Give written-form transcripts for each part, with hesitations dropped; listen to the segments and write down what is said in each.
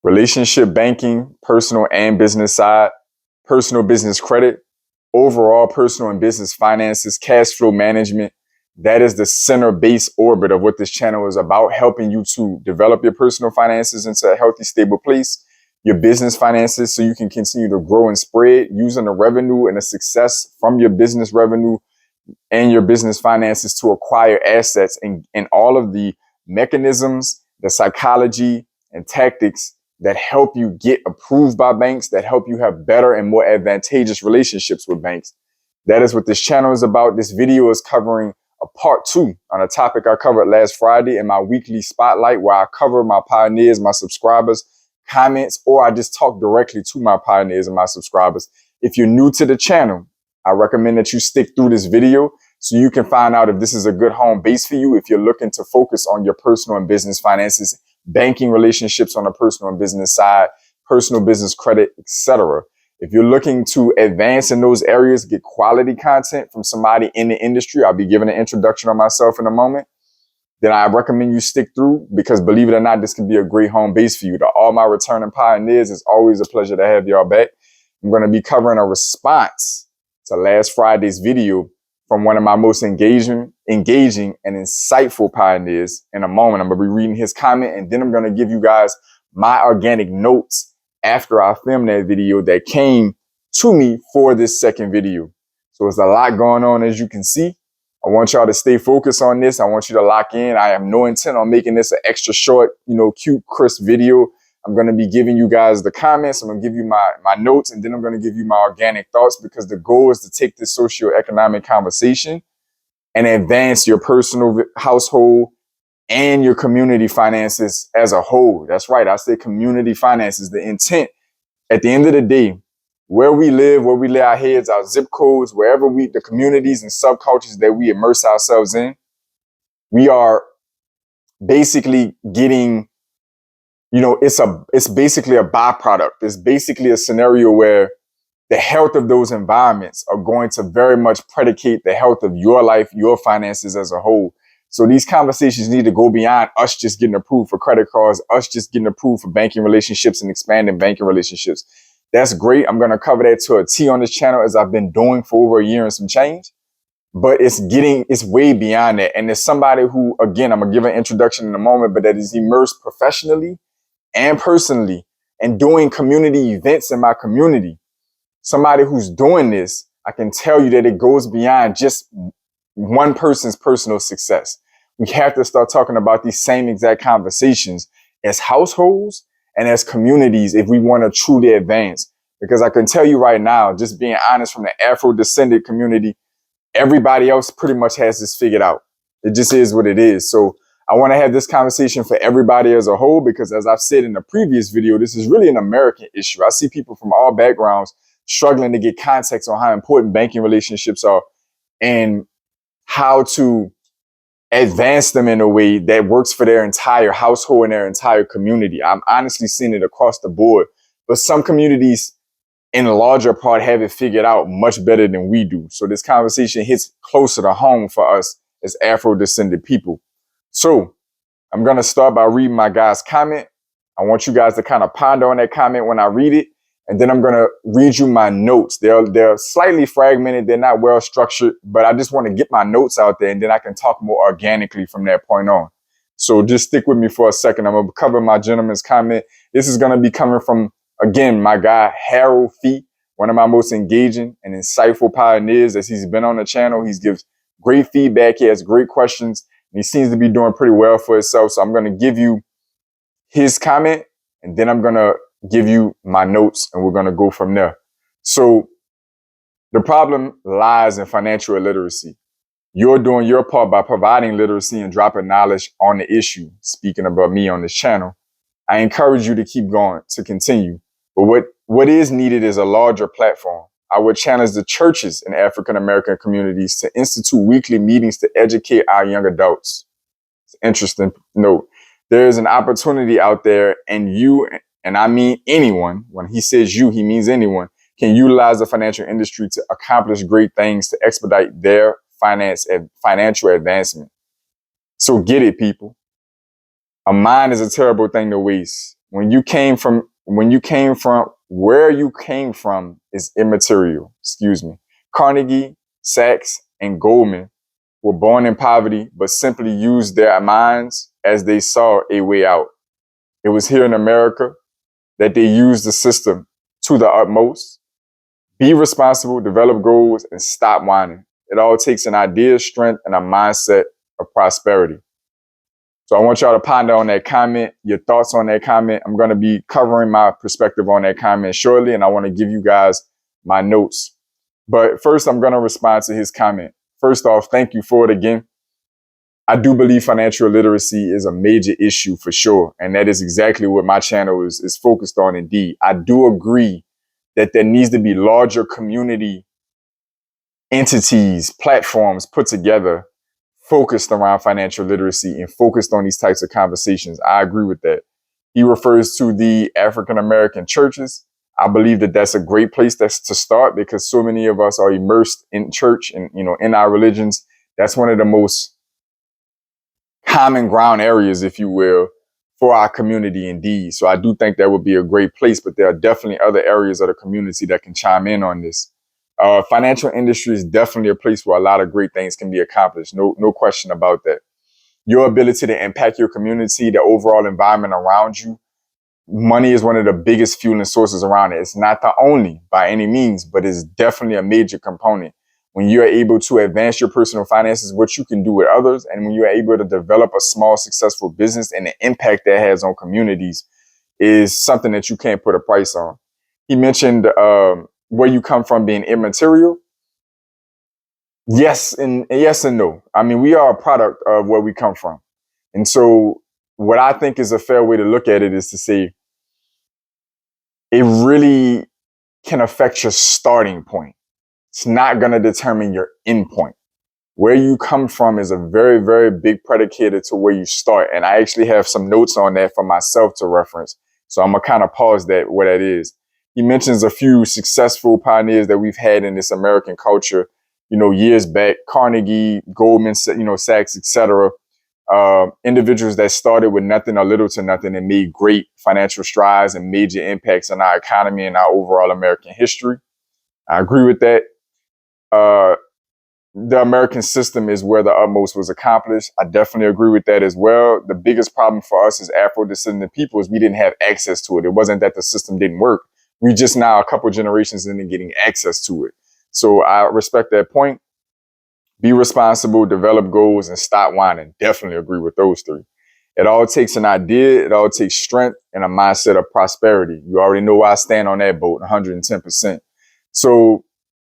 relationship banking, personal and business side, personal business credit, overall personal and business finances, cash flow management. That is the center base orbit of what this channel is about, helping you to develop your personal finances into a healthy, stable place, your business finances, so you can continue to grow and spread using the revenue and the success from your business revenue and your business finances to acquire assets and all of the mechanisms, the psychology and tactics that help you get approved by banks, that help you have better and more advantageous relationships with banks. That is what this channel is about. This video is covering a part 2 on a topic I covered last Friday in my weekly spotlight, where I cover my pioneers, my subscribers, comments, or I just talk directly to my pioneers and my subscribers. If you're new to the channel, I recommend that you stick through this video so you can find out if this is a good home base for you, if you're looking to focus on your personal and business finances, banking relationships on the personal and business side, personal business credit, etc. If you're looking to advance in those areas, get quality content from somebody in the industry, I'll be giving an introduction on myself in a moment, then I recommend you stick through, because believe it or not, this can be a great home base for you. To all my returning pioneers, it's always a pleasure to have y'all back. I'm going to be covering a response to last Friday's video from one of my most engaging and insightful pioneers. In a moment, I'm going to be reading his comment, and then I'm going to give you guys my organic notes after I filmed that video that came to me for this second video. So it's a lot going on, as you can see. I want y'all to stay focused on this. I want you to lock in. I have no intent on making this an extra short, cute, crisp video. I'm going to be giving you guys the comments. I'm going to give you my notes, and then I'm going to give you my organic thoughts, because the goal is to take this socioeconomic conversation and advance your personal household and your community finances as a whole. That's right. I say community finances. The intent at the end of the day, where we live our heads, our zip codes, wherever the communities and subcultures that we immerse ourselves in, we are basically getting, it's basically a byproduct. It's basically a scenario where the health of those environments are going to very much predicate the health of your life, your finances as a whole. So these conversations need to go beyond us just getting approved for credit cards, us just getting approved for banking relationships and expanding banking relationships. That's great. I'm going to cover that to a T on this channel, as I've been doing for over a year and some change. But it's way beyond that. And there's somebody who, again, I'm going to give an introduction in a moment, but that is immersed professionally and personally and doing community events in my community. Somebody who's doing this, I can tell you that it goes beyond just one person's personal success. We have to start talking about these same exact conversations as households and as communities if we want to truly advance. Because I can tell you right now, just being honest, from the Afro-descended community, everybody else pretty much has this figured out. It just is what it is. So I want to have this conversation for everybody as a whole, because as I've said in the previous video, this is really an American issue. I see people from all backgrounds struggling to get context on how important banking relationships are and how to advance them in a way that works for their entire household and their entire community. I'm honestly seeing it across the board, but some communities in a larger part have it figured out much better than we do. So this conversation hits closer to home for us as Afro-descended people. So I'm going to start by reading my guy's comment. I want you guys to kind of ponder on that comment when I read it. And then I'm going to read you my notes. They're slightly fragmented. They're not well structured, but I just want to get my notes out there, and then I can talk more organically from that point on. So just stick with me for a second. I'm going to cover my gentleman's comment. This is going to be coming from, again, my guy, Harold Fee, one of my most engaging and insightful pioneers. As he's been on the channel, he's gives great feedback. He has great questions, and he seems to be doing pretty well for himself. So I'm going to give you his comment, and then I'm going to give you my notes, and we're going to go from there. So the problem lies in financial illiteracy. You're doing your part by providing literacy and dropping knowledge on the issue. Speaking about me on this channel, I encourage you to keep going, to continue. But what is needed is a larger platform. I would challenge the churches in African-American communities to institute weekly meetings to educate our young adults. It's an interesting note. There is an opportunity out there, and you, and I mean anyone, when he says you, he means anyone, can utilize the financial industry to accomplish great things to expedite their financial advancement. So get it, people. A mind is a terrible thing to waste. When you came from, where you came from is immaterial. Excuse me. Carnegie, Sachs, and Goldman were born in poverty, but simply used their minds as they saw a way out. It was here in America that they used the system to the utmost. Be responsible, develop goals, and stop whining. It all takes an idea, strength, and a mindset of prosperity. So I want y'all to ponder on that comment, your thoughts on that comment. I'm going to be covering my perspective on that comment shortly, and I want to give you guys my notes. But first, I'm going to respond to his comment. First off, thank you for it again. I do believe financial literacy is a major issue for sure, and that is exactly what my channel is focused on indeed. I do agree that there needs to be larger community entities, platforms put together focused around financial literacy and focused on these types of conversations. I agree with that. He refers to the African American churches. I believe that that's a great place to start because so many of us are immersed in church and, in our religions. That's one of the most common ground areas, if you will, for our community indeed. So I do think that would be a great place, but there are definitely other areas of the community that can chime in on this. Financial industry is definitely a place where a lot of great things can be accomplished. No question about that. Your ability to impact your community, the overall environment around you. Money is one of the biggest fueling sources around it. It's not the only by any means, but it's definitely a major component. When you're able to advance your personal finances, what you can do with others, and when you're able to develop a small, successful business and the impact that has on communities is something that you can't put a price on. He mentioned where you come from being immaterial. Yes and no. I mean, we are a product of where we come from. And so what I think is a fair way to look at it is to say it really can affect your starting point. It's not going to determine your end point. Where you come from is a very, very big predicator to where you start. And I actually have some notes on that for myself to reference. So I'm going to kind of pause that, what that is. He mentions a few successful pioneers that we've had in this American culture, years back, Carnegie, Goldman, Sachs, etc. Individuals that started with nothing or little to nothing and made great financial strides and major impacts on our economy and our overall American history. I agree with that. The American system is where the utmost was accomplished. I definitely agree with that as well. The biggest problem for us as Afro-descendant people is we didn't have access to it. It wasn't that the system didn't work. We just now a couple generations into getting access to it. So I respect that point. Be responsible, develop goals, and stop whining. Definitely agree with those three. It all takes an idea. It all takes strength and a mindset of prosperity. You already know where I stand on that boat, 110%. So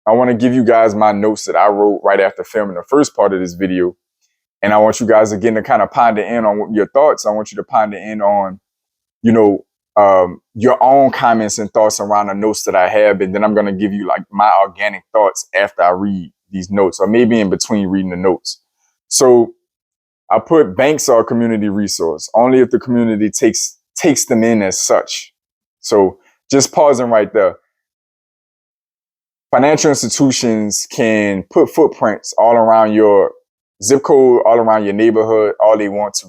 I want to give you guys my notes that I wrote right after filming the first part of this video. And I want you guys again to kind of ponder in on your thoughts. I want you to ponder in on, your own comments and thoughts around the notes that I have. And then I'm going to give you like my organic thoughts after I read these notes, or maybe in between reading the notes. So I put banks are a community resource only if the community takes them in as such. So just pausing right there. Financial institutions can put footprints all around your zip code, all around your neighborhood, all they want to.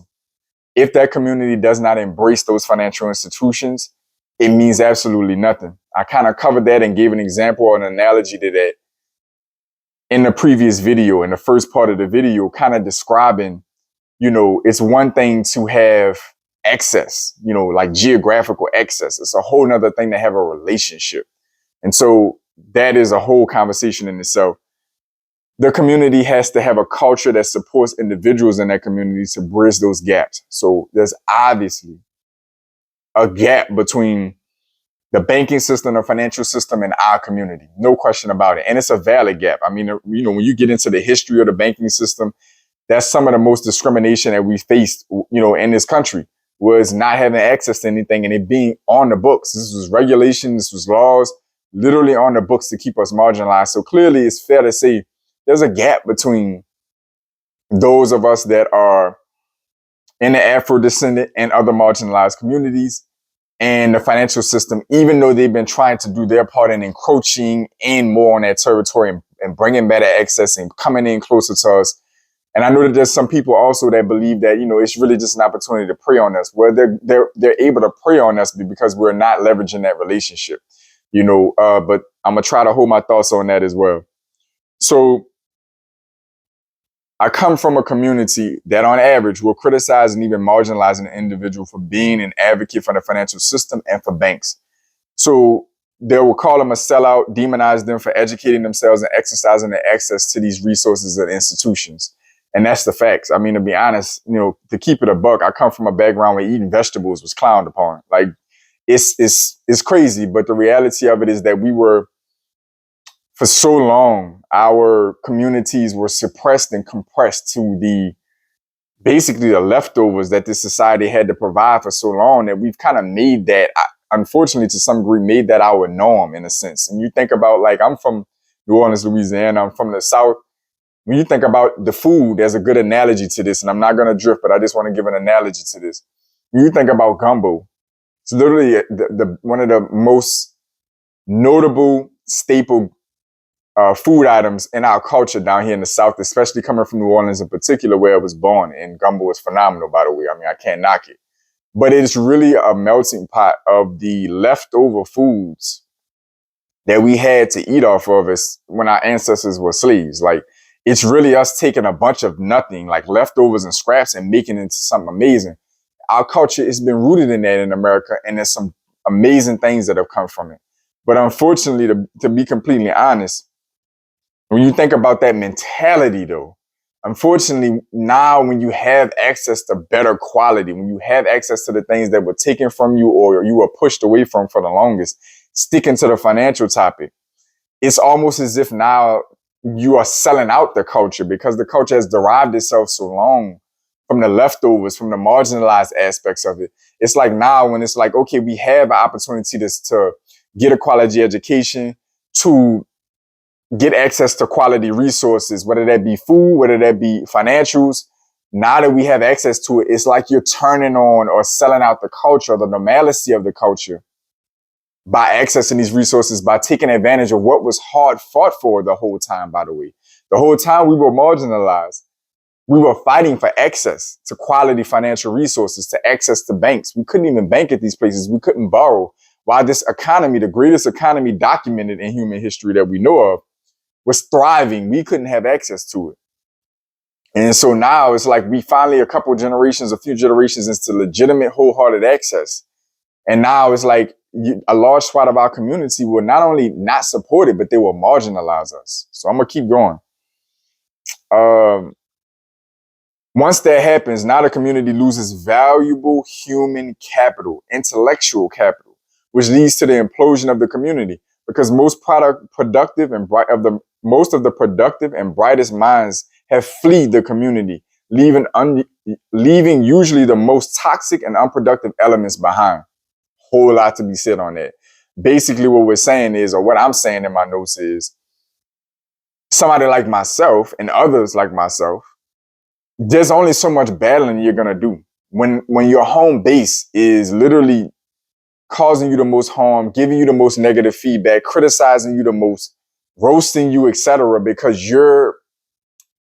If that community does not embrace those financial institutions, it means absolutely nothing. I kind of covered that and gave an example or an analogy to that in the previous video, in the first part of the video, kind of describing, it's one thing to have access, like geographical access. It's a whole nother thing to have a relationship. And so that is a whole conversation in itself. The community has to have a culture that supports individuals in that community to bridge those gaps. So there's obviously a gap between the banking system, the financial system, and our community. No question about it. And it's a valid gap. I mean, when you get into the history of the banking system, that's some of the most discrimination that we faced, in this country, was not having access to anything and it being on the books. This was regulation, this was laws, literally on the books to keep us marginalized. So clearly it's fair to say there's a gap between those of us that are in the Afro-descendant and other marginalized communities and the financial system, even though they've been trying to do their part in encroaching in more on that territory and bringing better access and coming in closer to us. And I know that there's some people also that believe that, it's really just an opportunity to prey on us, where they're able to prey on us because we're not leveraging that relationship, but I'm going to try to hold my thoughts on that as well. So I come from a community that on average will criticize and even marginalize an individual for being an advocate for the financial system and for banks. So they will call them a sellout, demonize them for educating themselves and exercising their access to these resources and institutions. And that's the facts. I mean, to be honest, to keep it a buck, I come from a background where eating vegetables was clowned upon. Like it's crazy. But the reality of it is that we were, for so long, our communities were suppressed and compressed to basically the leftovers that this society had to provide for so long, that we've kind of made that, unfortunately, to some degree, made that our norm in a sense. And you think about, like, I'm from New Orleans, Louisiana, I'm from the South. When you think about the food, there's a good analogy to this, and I'm not going to drift, but I just want to give an analogy to this. When you think about gumbo, it's literally one of the most notable staple food items in our culture down here in the South, especially coming from New Orleans in particular, where I was born. And gumbo is phenomenal, by the way. I mean, I can't knock it. But it's really a melting pot of the leftover foods that we had to eat off of us when our ancestors were slaves. Like, it's really us taking a bunch of nothing, like leftovers and scraps, and making it into something amazing. Our culture has been rooted in that in America, and there's some amazing things that have come from it. But unfortunately, to be completely honest, when you think about that mentality, though, unfortunately, now when you have access to better quality, when you have access to the things that were taken from you or you were pushed away from for the longest, sticking to the financial topic, it's almost as if now you are selling out the culture, because the culture has derived itself so long from the leftovers, from the marginalized aspects of it. It's like now when it's like, okay, we have an opportunity to get a quality education, to get access to quality resources, whether that be food, whether that be financials. Now that we have access to it, it's like you're turning on or selling out the culture, the normalcy of the culture, by accessing these resources, by taking advantage of what was hard fought for the whole time, by the way. The whole time we were marginalized. We were fighting for access to quality financial resources, to access to banks. We couldn't even bank at these places. We couldn't borrow. While this economy, the greatest economy documented in human history that we know of, was thriving, we couldn't have access to it. And so now it's like we finally, a few generations into legitimate, wholehearted access. And now it's like a large swath of our community will not only not support it, but they will marginalize us. So I'm going to keep going. Once that happens, now the community loses valuable human capital, intellectual capital, which leads to the implosion of the community, because most of the productive and brightest minds have fled the community, leaving usually the most toxic and unproductive elements behind. Whole lot to be said on that. Basically, what we're saying is, or what I'm saying in my notes is, somebody like myself and others like myself, there's only so much battling you're gonna do when your home base is literally causing you the most harm, giving you the most negative feedback, criticizing you the most, roasting you, etc., because you're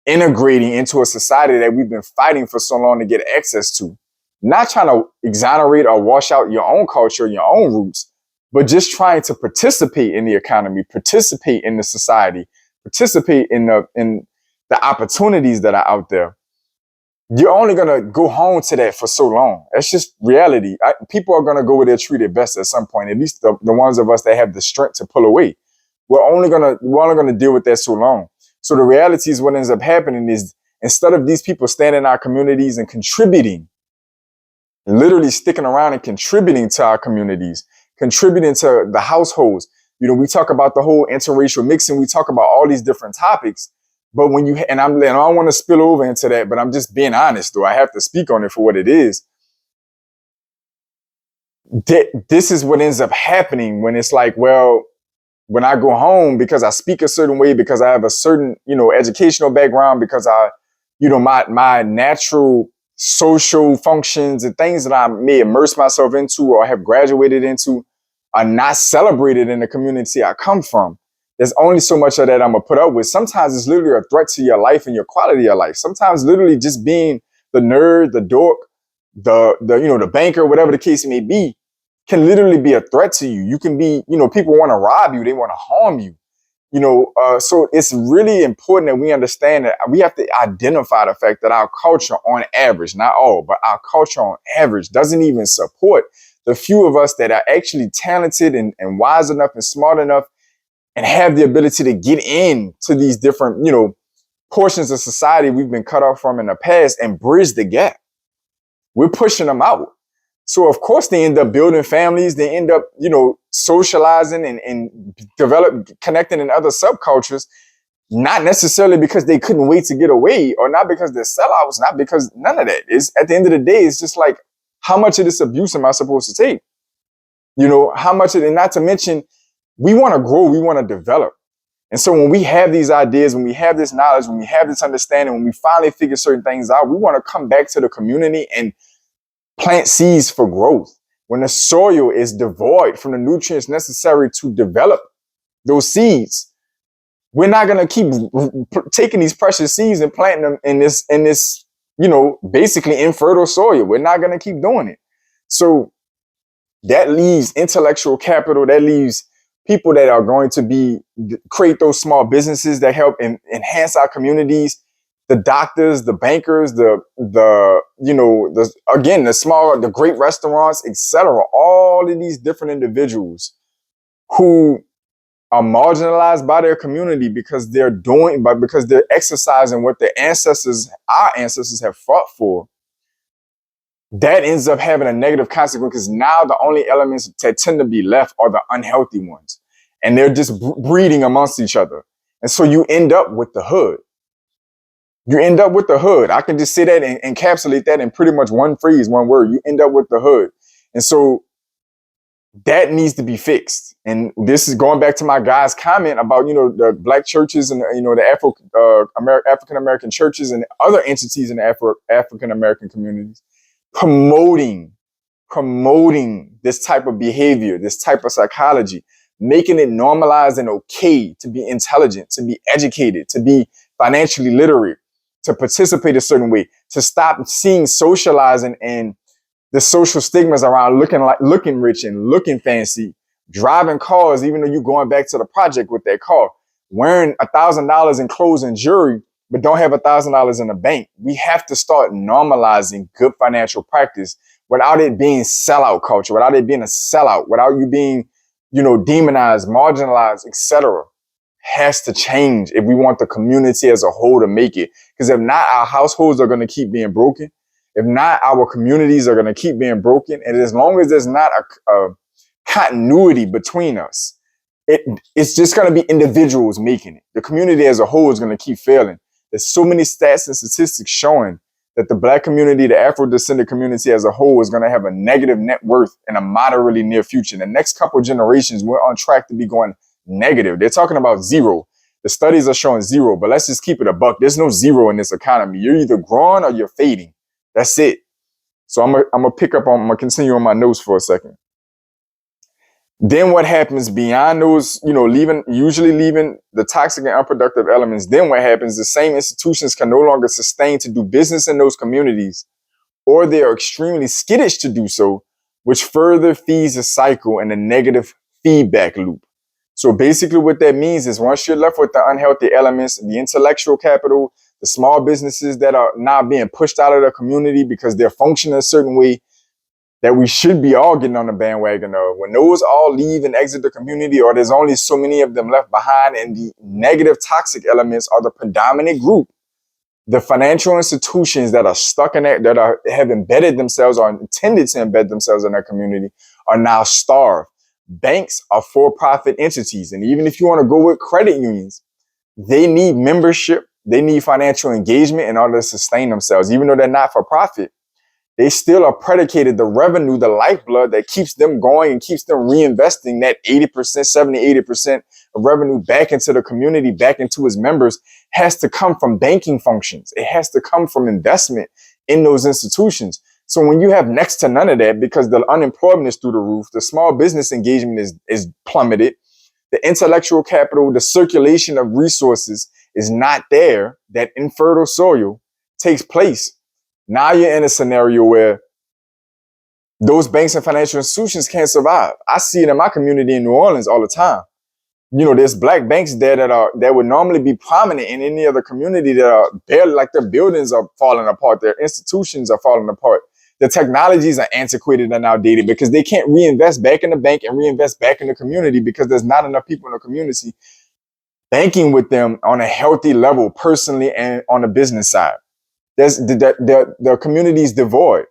integrating into a society that we've been fighting for so long to get access to. Not trying to exonerate or wash out your own culture, your own roots, but just trying to participate in the economy, participate in the society, participate in the opportunities that are out there. You're only going to go home to that for so long. That's just reality. People are going to go where they're treated best at some point, at least the ones of us that have the strength to pull away. We're only going to deal with that so long. So the reality is, what ends up happening is, instead of these people standing in our communities and contributing, literally sticking around and contributing to our communities, contributing to the households, we talk about the whole interracial mixing. We talk about all these different topics. But when and I don't want to spill over into that, but I'm just being honest, though. I have to speak on it for what it is. This is what ends up happening when it's like, well, when I go home, because I speak a certain way, because I have a certain, educational background, because my natural social functions and things that I may immerse myself into or have graduated into are not celebrated in the community I come from. there's only so much of that I'm gonna put up with. Sometimes it's literally a threat to your life and your quality of life. Sometimes literally just being the nerd, the dork, the banker, whatever the case may be, can literally be a threat to you. You can be, people want to rob you, they want to harm you. So it's really important that we understand that we have to identify the fact that our culture on average, not all, but our culture on average doesn't even support the few of us that are actually talented and wise enough and smart enough and have the ability to get into these different, portions of society we've been cut off from in the past and bridge the gap. We're pushing them out. So of course they end up building families. They end up, socializing and connecting in other subcultures, not necessarily because they couldn't wait to get away or not because they're sellouts, not because none of that. It's at the end of the day, it's just like, how much of this abuse am I supposed to take? How much of it, not to mention, we want to grow, we want to develop. And so when we have these ideas, when we have this knowledge, when we have this understanding, when we finally figure certain things out, we want to come back to the community and plant seeds for growth. When the soil is devoid from the nutrients necessary to develop those seeds, we're not going to keep taking these precious seeds and planting them in this, basically infertile soil. We're not going to keep doing it. So that leaves intellectual capital, that leaves people that are going to create those small businesses that help enhance our communities, the doctors, the bankers, the great restaurants, etc. All of these different individuals who are marginalized by their community because because they're exercising what our ancestors have fought for. That ends up having a negative consequence because now the only elements that tend to be left are the unhealthy ones. And they're just breeding amongst each other. And so you end up with the hood. I can just say that and encapsulate that in pretty much one phrase, one word. You end up with the hood. And so that needs to be fixed. And this is going back to my guy's comment about, the black churches and, the African-American churches and other entities in the African-American communities promoting this type of behavior, this type of psychology, making it normalized and okay to be intelligent, to be educated, to be financially literate, to participate a certain way, to stop seeing socializing and the social stigmas around looking rich and looking fancy, driving cars, even though you're going back to the project with that car, wearing $1,000 in clothes and jewelry, but don't have $1,000 in the bank. We have to start normalizing good financial practice without it being sellout culture, without it being a sellout, without you being, demonized, marginalized, etc. Has to change if we want the community as a whole to make it. Because if not, our households are going to keep being broken. If not, our communities are going to keep being broken. And as long as there's not a continuity between us, it's just going to be individuals making it. The community as a whole is going to keep failing. There's so many stats and statistics showing that the Black community, the Afro-descendant community as a whole is going to have a negative net worth in a moderately near future. In the next couple of generations, we're on track to be going negative. They're talking about zero. The studies are showing zero, but let's just keep it a buck. There's no zero in this economy. You're either growing or you're fading. That's it. So I'm gonna continue on my notes for a second. Then what happens beyond those, usually leaving the toxic and unproductive elements, then what happens, the same institutions can no longer sustain to do business in those communities, or they are extremely skittish to do so, which further feeds a cycle and a negative feedback loop. So basically what that means is once you're left with the unhealthy elements, the intellectual capital, the small businesses that are now being pushed out of the community because they're functioning a certain way, that we should be all getting on the bandwagon of. When those all leave and exit the community, or there's only so many of them left behind and the negative toxic elements are the predominant group, the financial institutions that are stuck in that have embedded themselves or intended to embed themselves in that community are now starved. Banks are for-profit entities. And even if you want to go with credit unions, they need membership, they need financial engagement in order to sustain themselves. Even though they're not for profit, they still are predicated, the revenue, the lifeblood that keeps them going and keeps them reinvesting that 80%, 70, 80% of revenue back into the community, back into its members, has to come from banking functions. It has to come from investment in those institutions. So when you have next to none of that, because the unemployment is through the roof, the small business engagement is plummeted, the intellectual capital, the circulation of resources is not there, that infertile soil takes place. Now you're in a scenario where those banks and financial institutions can't survive. I see it in my community in New Orleans all the time. You know, there's black banks there that would normally be prominent in any other community that are barely, like, their buildings are falling apart, their institutions are falling apart. The technologies are antiquated and outdated because they can't reinvest back in the bank and reinvest back in the community because there's not enough people in the community banking with them on a healthy level, personally and on the business side. There's the community is devoid.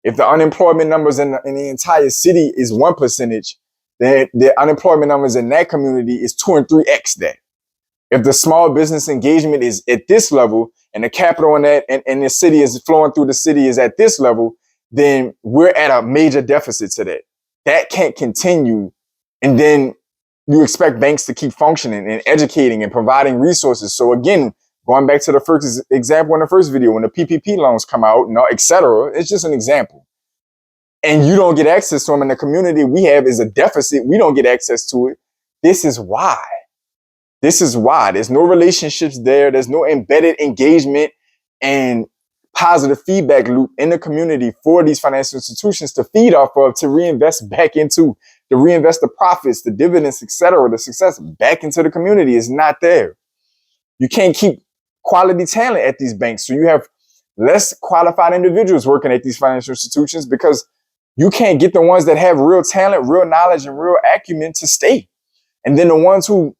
If the unemployment numbers in the entire city is 1%, then the unemployment numbers in that community is 2 and 3x that. If the small business engagement is at this level and the capital in that and the city is flowing through the city is at this level, then we're at a major deficit to that. That can't continue. And then you expect banks to keep functioning and educating and providing resources. So again, going back to the first example in the first video, when the PPP loans come out, et cetera, it's just an example. And you don't get access to them in the community we have is a deficit. We don't get access to it. This is why. This is why. There's no relationships there. There's no embedded engagement and positive feedback loop in the community for these financial institutions to feed off of, to reinvest back into, to reinvest the profits, the dividends, et cetera, the success back into the community is not there. You can't keep quality talent at these banks. So you have less qualified individuals working at these financial institutions because you can't get the ones that have real talent, real knowledge, and real acumen to stay. And then the ones who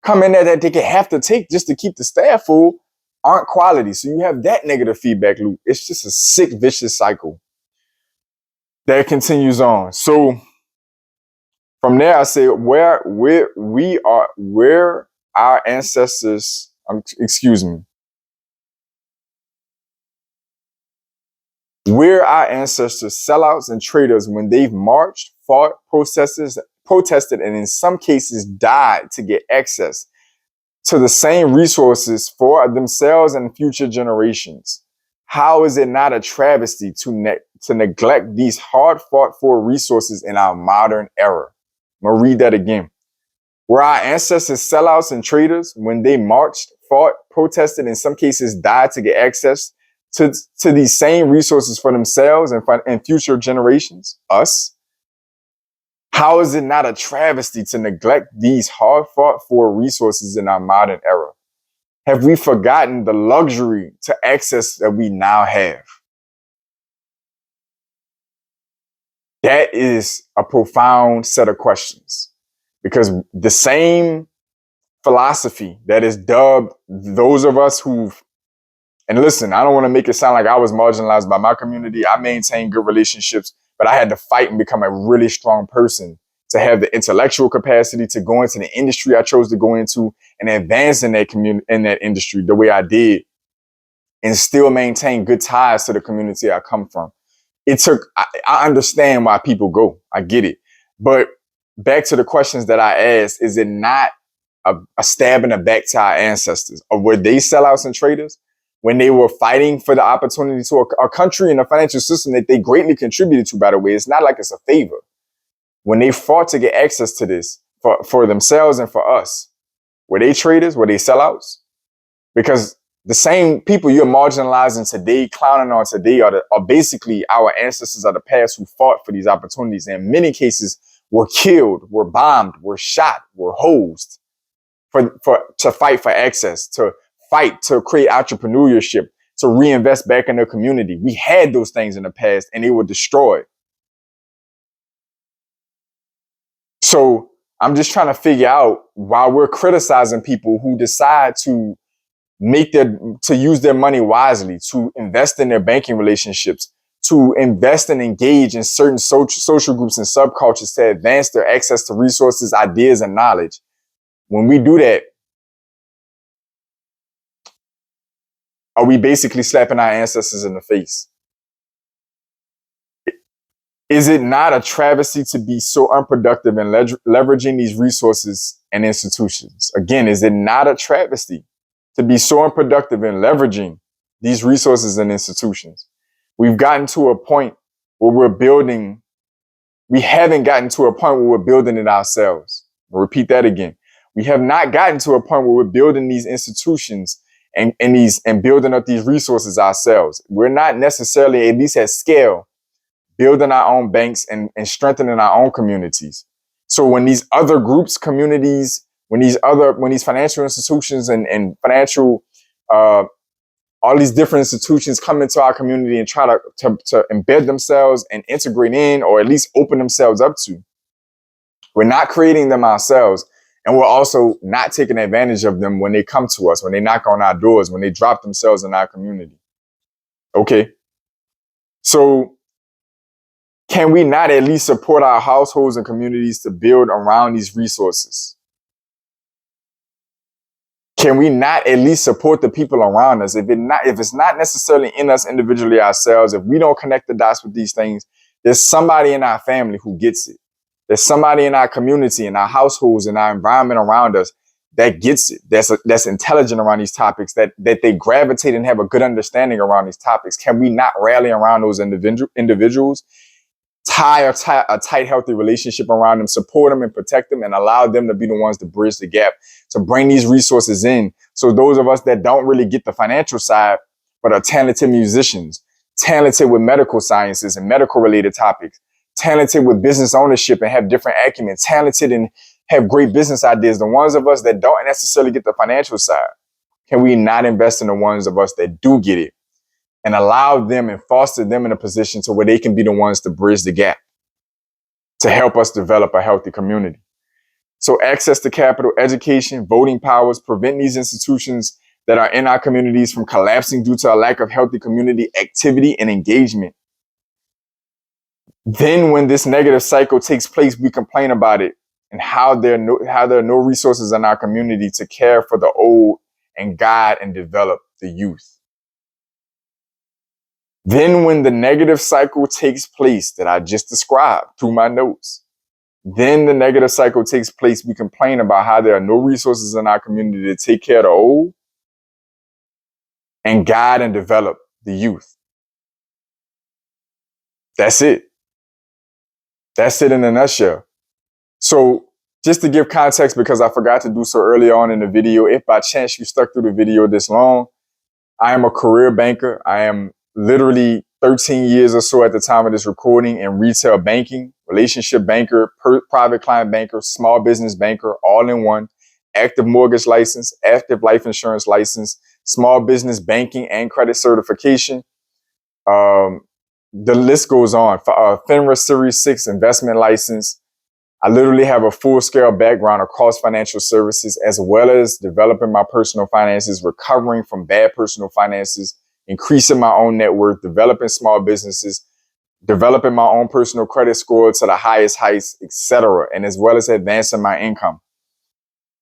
come in there that they have to take just to keep the staff full aren't quality. So you have that negative feedback loop. It's just a sick, vicious cycle that continues on. So from there, I say where our ancestors, we're our ancestors, sellouts and traitors when they've marched, fought, protested, and in some cases died to get access to the same resources for themselves and future generations. How is it not a travesty to neglect these hard-fought for resources in our modern era? I'm gonna read that again. Were our ancestors sellouts and traitors when they marched, fought, protested, in some cases died to get access to these same resources for themselves and future generations, us? How is it not a travesty to neglect these hard-fought for resources in our modern era? Have we forgotten the luxury to access that we now have? That is a profound set of questions, because the same philosophy that is dubbed those of us who've, and listen, I don't want to make it sound like I was marginalized by my community. I maintained good relationships, but I had to fight and become a really strong person to have the intellectual capacity to go into the industry I chose to go into and advance in that community, in that industry the way I did, and still maintain good ties to the community I come from. I understand why people go. I get it. But back to the questions that I asked, is it not a stab in the back to our ancestors? Or were they sellouts and traitors when they were fighting for the opportunity to a country and a financial system that they greatly contributed to, by the way? It's not like it's a favor. When they fought to get access to this for themselves and for us, were they traitors? Were they sellouts? Because the same people you're marginalizing today, clowning on today, are basically our ancestors of the past who fought for these opportunities. And in many cases were killed, were bombed, were shot, were hosed to fight for access, to fight to create entrepreneurship, to reinvest back in their community. We had those things in the past and they were destroyed. So I'm just trying to figure out, while we're criticizing people who decide to use their money wisely, to invest in their banking relationships, to invest and engage in certain social groups and subcultures to advance their access to resources, ideas, and knowledge. When we do that, are we basically slapping our ancestors in the face? Is it not a travesty to be so unproductive in leveraging these resources and institutions? Again, is it not a travesty to be so unproductive in leveraging these resources and institutions? We've gotten to a point where we haven't gotten to a point where we're building it ourselves. I'll repeat that again. We have not gotten to a point where we're building these institutions and building up these resources ourselves. We're not necessarily, at least at scale, building our own banks and strengthening our own communities. So when these other groups, communities, when these financial institutions and financial all these different institutions come into our community and try to embed themselves and integrate in, or at least open themselves up to, we're not creating them ourselves. And we're also not taking advantage of them when they come to us, when they knock on our doors, when they drop themselves in our community. Okay. So can we not at least support our households and communities to build around these resources? Can we not at least support the people around us? If it's not necessarily in us individually ourselves, if we don't connect the dots with these things, there's somebody in our family who gets it. There's somebody in our community, in our households, in our environment around us that gets it. That's intelligent around these topics, that they gravitate and have a good understanding around these topics. Can we not rally around those individuals? Tie a tight, healthy relationship around them, support them and protect them, and allow them to be the ones to bridge the gap, to bring these resources in. So those of us that don't really get the financial side, but are talented musicians, talented with medical sciences and medical related topics, talented with business ownership and have different acumen, talented and have great business ideas, the ones of us that don't necessarily get the financial side, can we not invest in the ones of us that do get it? And allow them and foster them in a position to where they can be the ones to bridge the gap, to help us develop a healthy community. So access to capital, education, voting powers, prevent these institutions that are in our communities from collapsing due to a lack of healthy community activity and engagement. Then when this negative cycle takes place, we complain about it and how there are no resources in our community to care for the old and guide and develop the youth. Then when the negative cycle takes place that I just described through my notes, then the negative cycle takes place, we complain about how there are no resources in our community to take care of the old and guide and develop the youth. That's it. That's it in a nutshell. So just to give context, because I forgot to do so early on in the video, if by chance you stuck through the video this long, I am a career banker. I am literally 13 years or so at the time of this recording in retail banking, relationship banker, private client banker, small business banker, all in one, active mortgage license, active life insurance license, small business banking and credit certification. The list goes on. FINRA Series 6 investment license. I literally have a full-scale background across financial services, as well as developing my personal finances, recovering from bad personal finances, increasing my own net worth, developing small businesses, developing my own personal credit score to the highest heights, etc., and as well as advancing my income.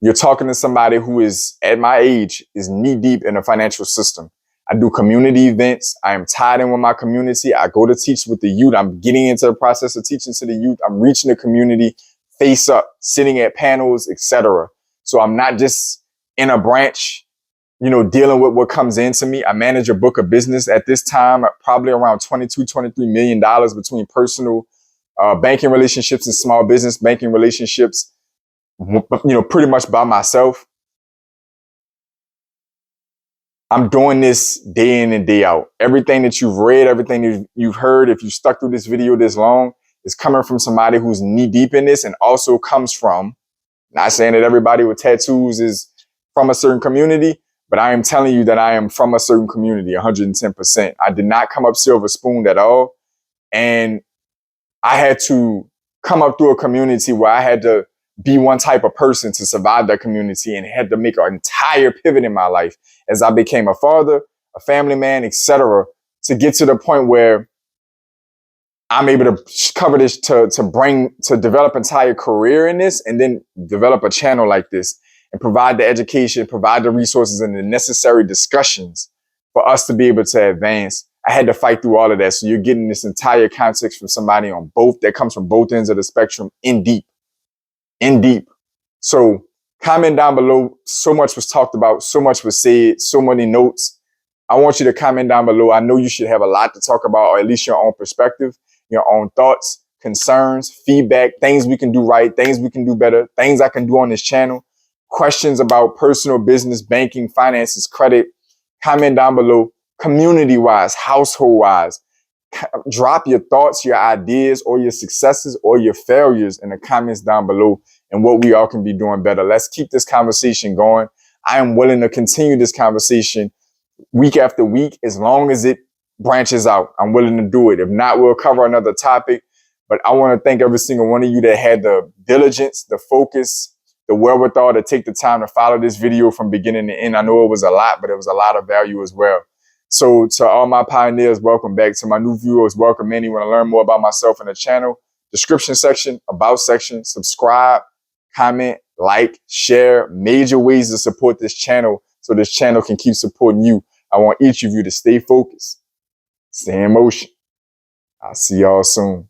You're talking to somebody who is, at my age, is knee-deep in the financial system. I do community events. I am tied in with my community. I go to teach with the youth. I'm getting into the process of teaching to the youth. I'm reaching the community face up, sitting at panels, etc. So I'm not just in a branch, dealing with what comes into me. I manage a book of business at this time, probably around $23 million between personal banking relationships and small business banking relationships, pretty much by myself. I'm doing this day in and day out. Everything that you've read, everything that you've heard, if you stuck through this video this long, is coming from somebody who's knee deep in this, and also comes from, not saying that everybody with tattoos is from a certain community, but I am telling you that I am from a certain community, 110%. I did not come up silver spoon at all. And I had to come up through a community where I had to be one type of person to survive that community, and had to make an entire pivot in my life as I became a father, a family man, etc., to get to the point where I'm able to cover this, to develop an entire career in this, and then develop a channel like this and provide the education, provide the resources and the necessary discussions for us to be able to advance. I had to fight through all of that. So you're getting this entire context from somebody that comes from both ends of the spectrum, in deep. So comment down below. So much was talked about, so much was said, so many notes. I want you to comment down below. I know you should have a lot to talk about, or at least your own perspective, your own thoughts. concerns, feedback, things we can do right, things we can do better, things I can do on this channel, questions about personal business, banking, finances, credit, comment down below. Community-wise, household-wise, drop your thoughts, your ideas, or your successes or your failures in the comments down below and what we all can be doing better. Let's keep this conversation going. I am willing to continue this conversation week after week as long as it branches out. I'm willing to do it. If not, we'll cover another topic. But I want to thank every single one of you that had the diligence, the focus, the wherewithal to take the time to follow this video from beginning to end. I know it was a lot, but it was a lot of value as well. So to all my pioneers, welcome back. To my new viewers, welcome in. You want to learn more about myself and the channel? Description section, about section, subscribe, comment, like, share. Major ways to support this channel so this channel can keep supporting you. I want each of you to stay focused, stay in motion. I'll see y'all soon.